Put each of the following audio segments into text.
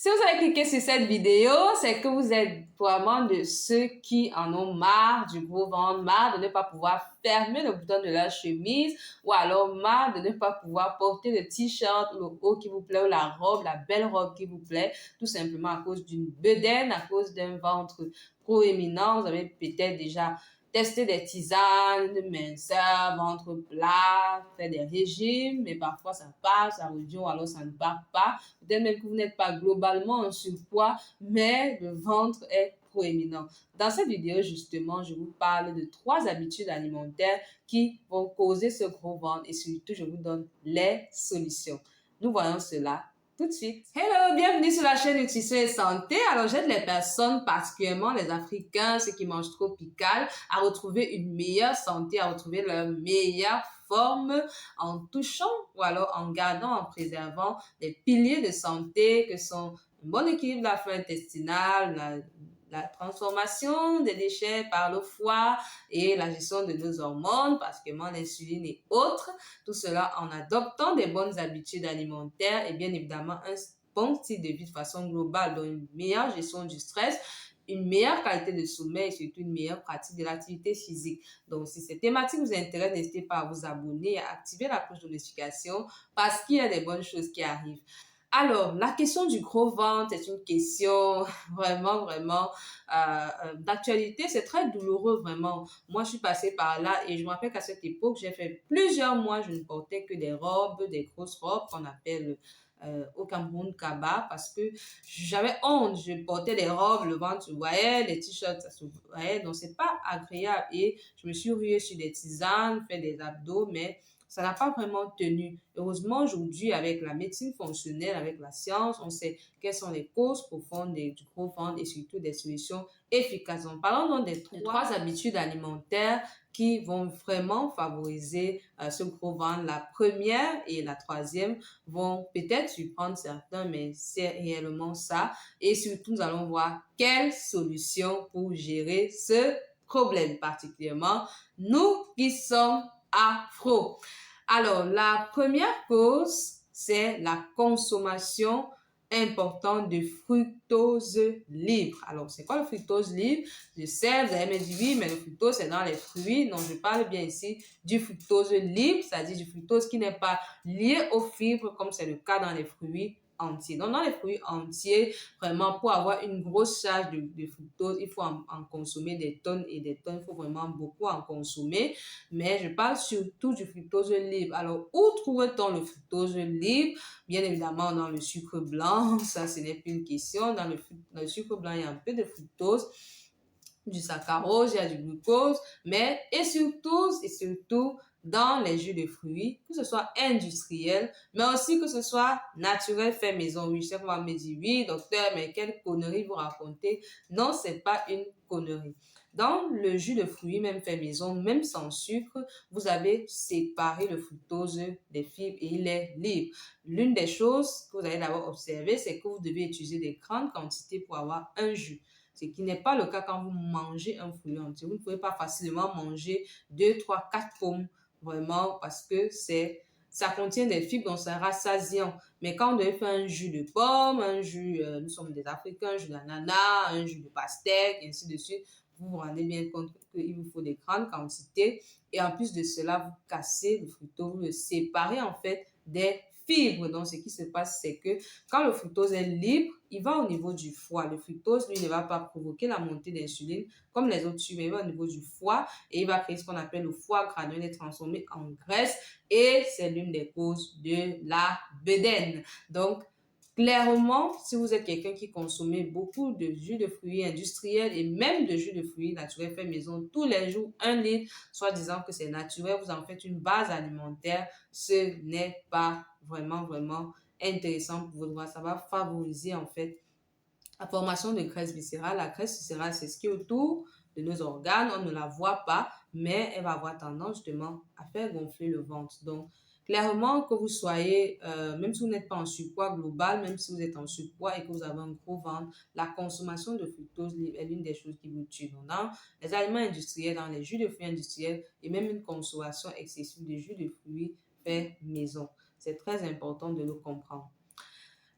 Si vous avez cliqué sur cette vidéo, c'est que vous êtes vraiment de ceux qui en ont marre du gros ventre, marre de ne pas pouvoir fermer le bouton de leur chemise ou alors marre de ne pas pouvoir porter le t-shirt, le haut qui vous plaît ou la robe, la belle robe qui vous plaît, tout simplement à cause d'une bedaine, à cause d'un ventre proéminent. Vous avez peut-être déjà tester des tisanes, de minceur, ventre plat, faire des régimes, mais parfois ça passe, ça revient ou alors ça ne part pas. Peut-être même que vous n'êtes pas globalement en surpoids, mais le ventre est proéminent. Dans cette vidéo, justement, je vous parle de 3 habitudes alimentaires qui vont causer ce gros ventre et surtout, je vous donne les solutions. Nous voyons cela tout de suite. Hello, bienvenue sur la chaîne Nutrition et Santé. Alors, j'aide les personnes, particulièrement les Africains, ceux qui mangent tropical, à retrouver une meilleure santé, à retrouver leur meilleure forme en touchant ou alors en gardant, en préservant les piliers de santé que sont un bon équilibre de la flore intestinale, la transformation des déchets par le foie et la gestion de nos hormones, particulièrement l'insuline et autres. Tout cela en adoptant des bonnes habitudes alimentaires et bien évidemment un bon style de vie de façon globale, donc une meilleure gestion du stress, une meilleure qualité de sommeil et surtout une meilleure pratique de l'activité physique. Donc, si cette thématique vous intéresse, n'hésitez pas à vous abonner et à activer la cloche de notification parce qu'il y a des bonnes choses qui arrivent. Alors, la question du gros ventre est une question vraiment d'actualité. C'est très douloureux, vraiment. Moi, je suis passée par là et je me rappelle qu'à cette époque, j'ai fait plusieurs mois, je ne portais que des robes, des grosses robes qu'on appelle au Cameroun kaba parce que j'avais honte. Je portais des robes, le ventre se voyait, les t-shirts, ça se voyait. Donc, c'est pas agréable et je me suis ruée sur des tisanes, fait des abdos, mais ça n'a pas vraiment tenu. Heureusement, aujourd'hui, avec la médecine fonctionnelle, avec la science, on sait quelles sont les causes profondes du gros ventre et surtout des solutions efficaces. En parlant donc des 3 habitudes alimentaires qui vont vraiment favoriser ce gros ventre. La première et la troisième vont peut-être surprendre certains, mais c'est réellement ça. Et surtout, nous allons voir quelles solutions pour gérer ce problème, particulièrement nous qui sommes afro. Alors, la première cause, c'est la consommation importante de fructose libre. Alors, c'est quoi le fructose libre? Je sais, vous allez me dire oui, mais le fructose, c'est dans les fruits. Non, je parle bien ici du fructose libre, c'est-à-dire du fructose qui n'est pas lié aux fibres, comme c'est le cas dans les fruits entiers. Donc, dans les fruits entiers, vraiment, pour avoir une grosse charge de fructose, il faut en consommer des tonnes et des tonnes. Il faut vraiment beaucoup en consommer. Mais je parle surtout du fructose libre. Alors, où trouve-t-on le fructose libre? Bien évidemment, dans le sucre blanc. Ça, ce n'est plus une question. Dans le sucre blanc, il y a un peu de fructose, du saccharose, il y a du glucose, mais et surtout dans les jus de fruits, que ce soit industriel, mais aussi que ce soit naturel fait maison. Oui, je sais qu'on va me dire, oui, docteur, mais quelle connerie vous racontez? Non, c'est pas une connerie. Dans le jus de fruits, même fait maison, même sans sucre, vous avez séparé le fructose des fibres et il est libre. L'une des choses que vous allez d'abord observer, c'est que vous devez utiliser des grandes quantités pour avoir un jus. Ce qui n'est pas le cas quand vous mangez un fruit entier. Vous ne pouvez pas facilement manger 2, 3, 4 pommes, vraiment, parce que ça contient des fibres, donc c'est rassasiant. Mais quand vous devez faire un jus de pomme, un jus, nous sommes des Africains, un jus d'ananas, un jus de pastèque, et ainsi de suite, vous vous rendez bien compte qu'il vous faut des grandes quantités. Et en plus de cela, vous cassez le fructose, vous le séparez en fait des fibres. Donc, ce qui se passe, c'est que quand le fructose est libre, il va au niveau du foie. Le fructose, lui, ne va pas provoquer la montée d'insuline comme les autres sucres, mais il va au niveau du foie et il va créer ce qu'on appelle le foie granulé transformé en graisse et c'est l'une des causes de la bedaine. Donc, clairement, si vous êtes quelqu'un qui consomme beaucoup de jus de fruits industriels et même de jus de fruits naturels fait maison tous les jours, 1 litre, soit disant que c'est naturel, vous en faites une base alimentaire, ce n'est pas vraiment intéressant pour votre droit. Ça va favoriser en fait la formation de graisse viscérale. La graisse viscérale, c'est ce qui est autour de nos organes. On ne la voit pas, mais elle va avoir tendance justement à faire gonfler le ventre. Donc, clairement, que vous soyez, même si vous n'êtes pas en surpoids global, même si vous êtes en surpoids et que vous avez un gros ventre, la consommation de fructose est l'une des choses qui vous tue. Donc, dans les aliments industriels, dans les jus de fruits industriels et même une consommation excessive de jus de fruits fait maison. C'est très important de le comprendre.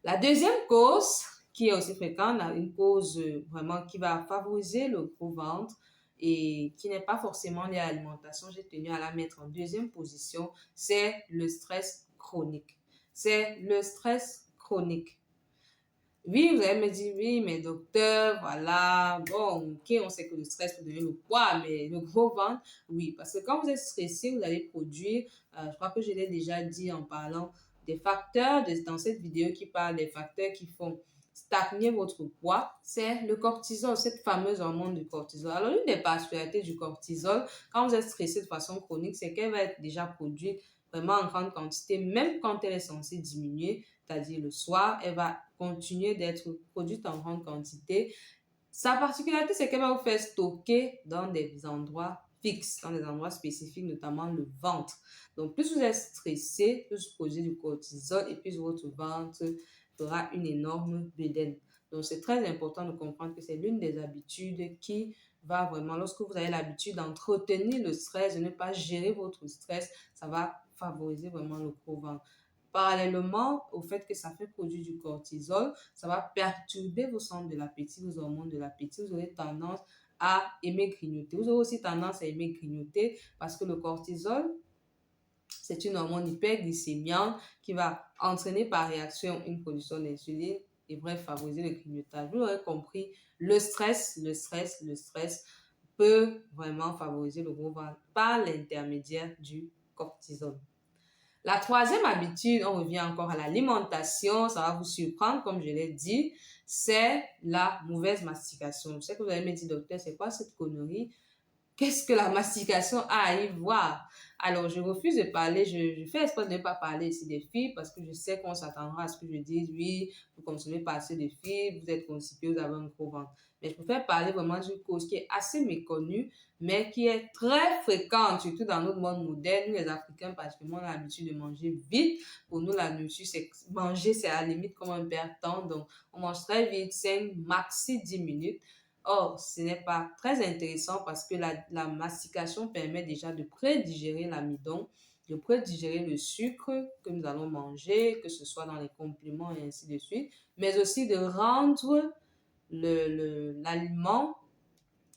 La deuxième cause qui est aussi fréquente, une cause vraiment qui va favoriser le gros ventre et qui n'est pas forcément liée à l'alimentation, j'ai tenu à la mettre en deuxième position, c'est le stress chronique. C'est le stress chronique. Oui, vous allez me dire, oui, mais docteur, voilà, bon, ok, on sait que le stress peut donner le poids, mais le gros ventre, oui, parce que quand vous êtes stressé, vous allez produire, je crois que je l'ai déjà dit en parlant des facteurs, dans cette vidéo qui parle des facteurs qui font stagner votre poids, c'est le cortisol, cette fameuse hormone du cortisol. Alors, une des particularités du cortisol, quand vous êtes stressé de façon chronique, c'est qu'elle va être déjà produite vraiment en grande quantité, même quand elle est censée diminuer, c'est-à-dire le soir, elle va continuer d'être produite en grande quantité. Sa particularité, c'est qu'elle va vous faire stocker dans des endroits fixes, dans des endroits spécifiques, notamment le ventre. Donc, plus vous êtes stressé, plus vous produisez du cortisol et plus votre ventre fera une énorme bedaine. Donc, c'est très important de comprendre que c'est l'une des habitudes qui va vraiment, lorsque vous avez l'habitude d'entretenir le stress, de ne pas gérer votre stress, ça va favoriser vraiment le gros ventre. Parallèlement au fait que ça fait produire du cortisol, ça va perturber vos centres de l'appétit, vos hormones de l'appétit. Vous aurez tendance à aimer grignoter. Vous aurez aussi tendance à aimer grignoter parce que le cortisol, c'est une hormone hyperglycémiante qui va entraîner par réaction une production d'insuline et bref, favoriser le grignotage. Vous l'aurez compris, le stress peut vraiment favoriser le gros ventre par l'intermédiaire du cortisol. La troisième habitude, on revient encore à l'alimentation, ça va vous surprendre, comme je l'ai dit, c'est la mauvaise mastication. Je sais que vous allez me dire, docteur, c'est quoi cette connerie? Qu'est-ce que la mastication a à y voir? Alors, je refuse de parler, je fais exprès de ne pas parler ici des fibres parce que je sais qu'on s'attendra à ce que je dise, oui, vous consommez pas assez de fibres, vous êtes constipé, vous avez un gros ventre. Mais je préfère parler vraiment d'une cause qui est assez méconnue, mais qui est très fréquente, surtout dans notre monde moderne. Nous, les Africains, particulièrement, on a l'habitude de manger vite. Pour nous, la nourriture, c'est manger, c'est à la limite comme un père temps. Donc, on mange très vite, 5, maxi 10 minutes. Or, ce n'est pas très intéressant parce que la mastication permet déjà de prédigérer l'amidon, de prédigérer le sucre que nous allons manger, que ce soit dans les compléments et ainsi de suite, mais aussi de rendre l'aliment,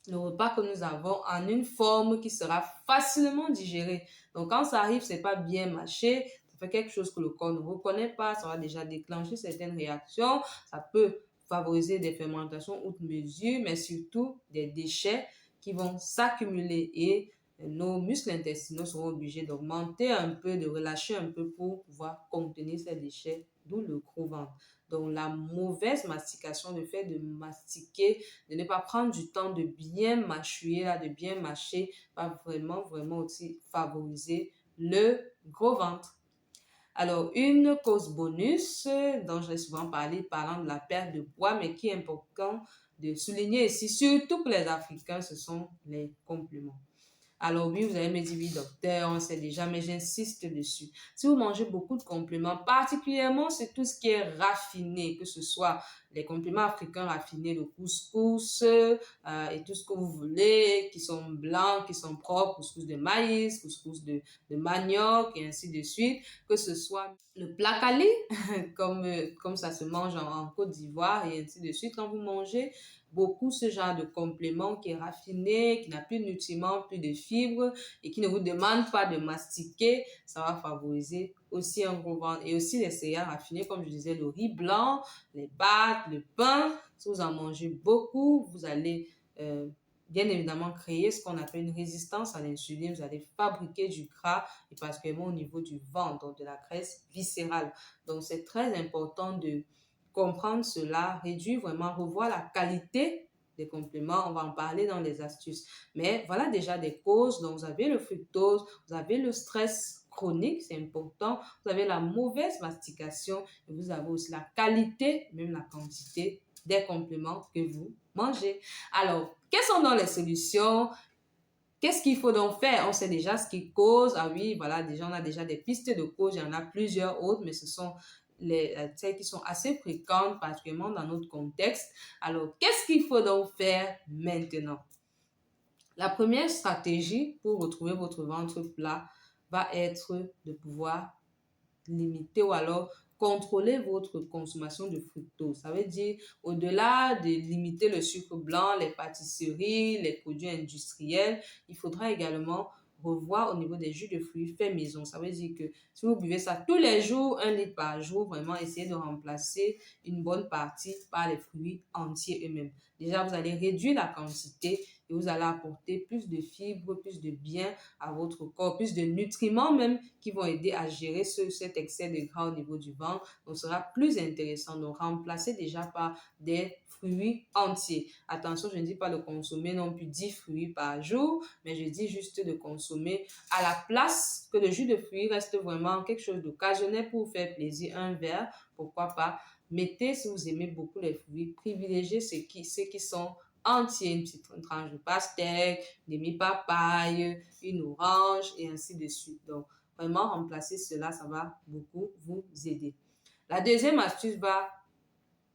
le repas que nous avons en une forme qui sera facilement digérée. Donc, quand ça arrive, c'est pas bien mâché, ça fait quelque chose que le corps ne reconnaît pas, ça va déjà déclencher certaines réactions, ça peut favoriser des fermentations outre mesure, mais surtout des déchets qui vont s'accumuler et nos muscles intestinaux seront obligés d'augmenter un peu, de relâcher un peu pour pouvoir contenir ces déchets, d'où le gros ventre. Donc, la mauvaise mastication, le fait de mastiquer, de ne pas prendre du temps de bien mâchouiller, de bien mâcher, va vraiment, vraiment aussi favoriser le gros ventre. Alors, une cause bonus dont j'ai souvent parlé, parlant de la perte de poids, mais qui est important de souligner ici, surtout pour les Africains, ce sont les compléments. Alors oui, vous allez me dire, oui, docteur, on sait déjà, mais j'insiste dessus. Si vous mangez beaucoup de compléments, particulièrement c'est tout ce qui est raffiné, que ce soit les compléments africains raffinés, le couscous et tout ce que vous voulez, qui sont blancs, qui sont propres, couscous de maïs, couscous de manioc et ainsi de suite, que ce soit le placali, comme ça se mange en Côte d'Ivoire et ainsi de suite, quand vous mangez beaucoup ce genre de complément qui est raffiné, qui n'a plus de nutriments, plus de fibres et qui ne vous demande pas de mastiquer, ça va favoriser aussi un gros ventre. Et aussi les céréales raffinées, comme je disais, le riz blanc, les pâtes, le pain. Si vous en mangez beaucoup, vous allez bien évidemment créer ce qu'on appelle une résistance à l'insuline. Vous allez fabriquer du gras et particulièrement au niveau du ventre, donc de la graisse viscérale. Donc c'est très important de comprendre cela, réduire vraiment, revoir la qualité des compléments. On va en parler dans les astuces. Mais voilà déjà des causes. Donc, vous avez le fructose, vous avez le stress chronique, c'est important. Vous avez la mauvaise mastication et vous avez aussi la qualité, même la quantité des compléments que vous mangez. Alors, quelles sont donc les solutions? Qu'est-ce qu'il faut donc faire? On sait déjà ce qui cause. Ah oui, voilà, déjà, on a déjà des pistes de cause. Il y en a plusieurs autres, mais ce sont celles qui sont assez fréquentes, particulièrement dans notre contexte. Alors, qu'est-ce qu'il faut donc faire maintenant? La première stratégie pour retrouver votre ventre plat va être de pouvoir limiter ou alors contrôler votre consommation de fructose. Ça veut dire, au-delà de limiter le sucre blanc, les pâtisseries, les produits industriels, il faudra également revoir au niveau des jus de fruits faits maison. Ça veut dire que si vous buvez ça tous les jours, 1 litre par jour, vraiment essayez de remplacer une bonne partie par les fruits entiers eux-mêmes. Déjà, vous allez réduire la quantité et vous allez apporter plus de fibres, plus de bien à votre corps, plus de nutriments même qui vont aider à gérer cet excès de gras au niveau du ventre. Donc, ce sera plus intéressant. Donc, remplacer déjà par des fruits entiers. Attention, je ne dis pas de consommer non plus 10 fruits par jour, mais je dis juste de consommer à la place que le jus de fruits reste vraiment quelque chose d'occasionnel pour vous faire plaisir. Un verre, pourquoi pas. Mettez, si vous aimez beaucoup les fruits, privilégiez ceux qui sont entiers, une petite tranche de pastèque, demi-papaye, une orange et ainsi de suite. Donc, vraiment remplacer cela, ça va beaucoup vous aider. La deuxième astuce va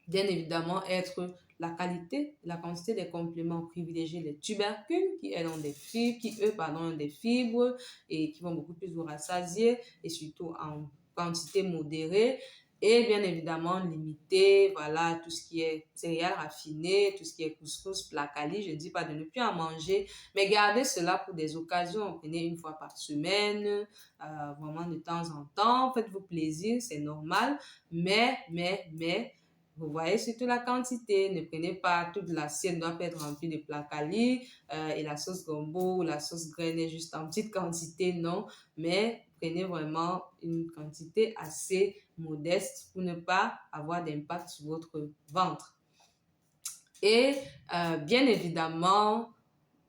bien évidemment être la qualité, la quantité des compléments. Privilégier les tubercules qui, eux, ont des fibres et qui vont beaucoup plus vous rassasier et surtout en quantité modérée. Et bien évidemment, limiter, voilà, tout ce qui est céréales raffinées, tout ce qui est couscous, placali. Je ne dis pas de ne plus en manger, mais gardez cela pour des occasions. Prenez 1 fois par semaine, vraiment de temps en temps. Faites-vous plaisir, c'est normal. Mais, vous voyez surtout la quantité. Ne prenez pas toute l'assiette, doit pas être remplie de placali et la sauce gombo ou la sauce graine est juste en petite quantité, non. Mais prenez vraiment une quantité assez modeste pour ne pas avoir d'impact sur votre ventre. Et bien évidemment,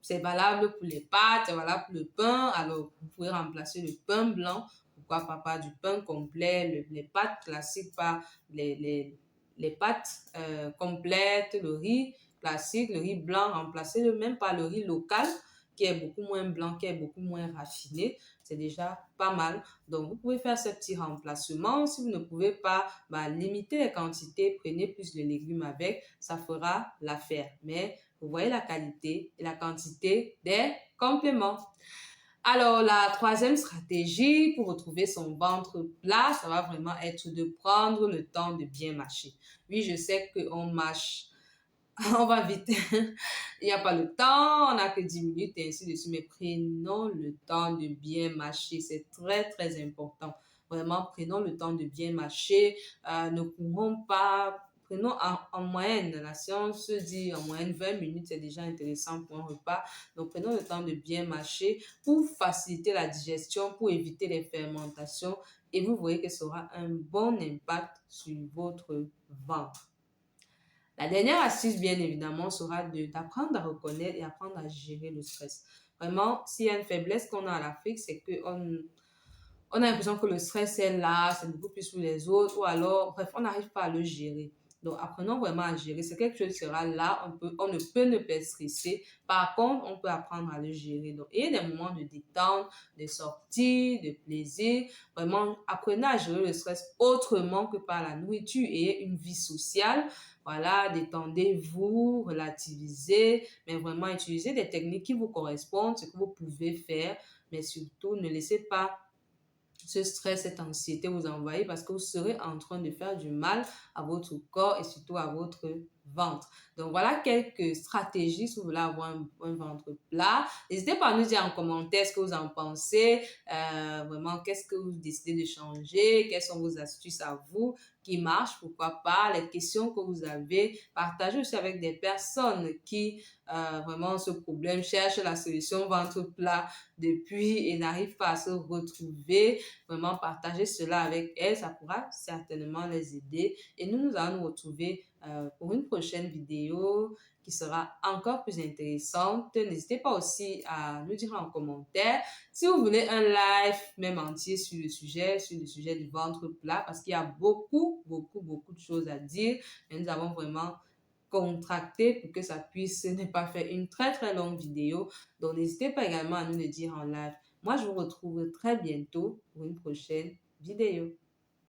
c'est valable pour les pâtes, c'est valable pour le pain. Alors, vous pouvez remplacer le pain blanc, pourquoi pas par du pain complet, les pâtes classiques par les pâtes complètes, le riz classique, le riz blanc, remplacez-le même par le riz local qui est beaucoup moins blanc, qui est beaucoup moins raffiné. C'est déjà pas mal. Donc, vous pouvez faire ce petit remplacement. Si vous ne pouvez pas, limiter les quantités, prenez plus de légumes avec, ça fera l'affaire. Mais vous voyez la qualité et la quantité des compléments. Alors, la troisième stratégie pour retrouver son ventre plat, ça va vraiment être de prendre le temps de bien mâcher. Oui, je sais qu'on mâche, on va vite. Il n'y a pas le temps, on n'a que 10 minutes et ainsi de suite, mais prenons le temps de bien mâcher. C'est très, très important. Vraiment, prenons le temps de bien mâcher. Ne courons pas. Prenons en moyenne, la science dit en moyenne 20 minutes, c'est déjà intéressant pour un repas. Donc, prenons le temps de bien mâcher pour faciliter la digestion, pour éviter les fermentations. Et vous voyez que ça aura un bon impact sur votre ventre. La dernière astuce, bien évidemment, sera d'apprendre à reconnaître et apprendre à gérer le stress. Vraiment, s'il y a une faiblesse qu'on a à l'Afrique, c'est qu'on a l'impression que le stress est là, c'est beaucoup plus sur les autres, ou alors, bref, on n'arrive pas à le gérer. Donc, apprenons vraiment à gérer. C'est quelque chose qui sera là, on ne peut ne pas stresser. Par contre, on peut apprendre à le gérer. Donc, il y a des moments de détente, de sortie, de plaisir. Vraiment, apprenez à gérer le stress autrement que par la nourriture et une vie sociale. Voilà, détendez-vous, relativisez, mais vraiment utilisez des techniques qui vous correspondent, ce que vous pouvez faire, mais surtout ne laissez pas ce stress, cette anxiété vous envahir parce que vous serez en train de faire du mal à votre corps et surtout à votre ventre. Donc voilà quelques stratégies si vous voulez avoir un ventre plat. N'hésitez pas à nous dire en commentaire ce que vous en pensez, vraiment qu'est-ce que vous décidez de changer, quelles sont vos astuces à vous qui marchent, pourquoi pas, les questions que vous avez. Partagez aussi avec des personnes qui vraiment ce problème cherchent la solution ventre plat depuis et n'arrivent pas à se retrouver. Vraiment partager cela avec elles, ça pourra certainement les aider. Et nous allons nous retrouver pour une prochaine vidéo qui sera encore plus intéressante. N'hésitez pas aussi à nous dire en commentaire si vous voulez un live même entier sur le sujet du ventre plat, parce qu'il y a beaucoup de choses à dire. Et nous avons vraiment contracté pour que ça puisse ne pas faire une très longue vidéo. Donc, n'hésitez pas également à nous le dire en live. Moi, je vous retrouve très bientôt pour une prochaine vidéo.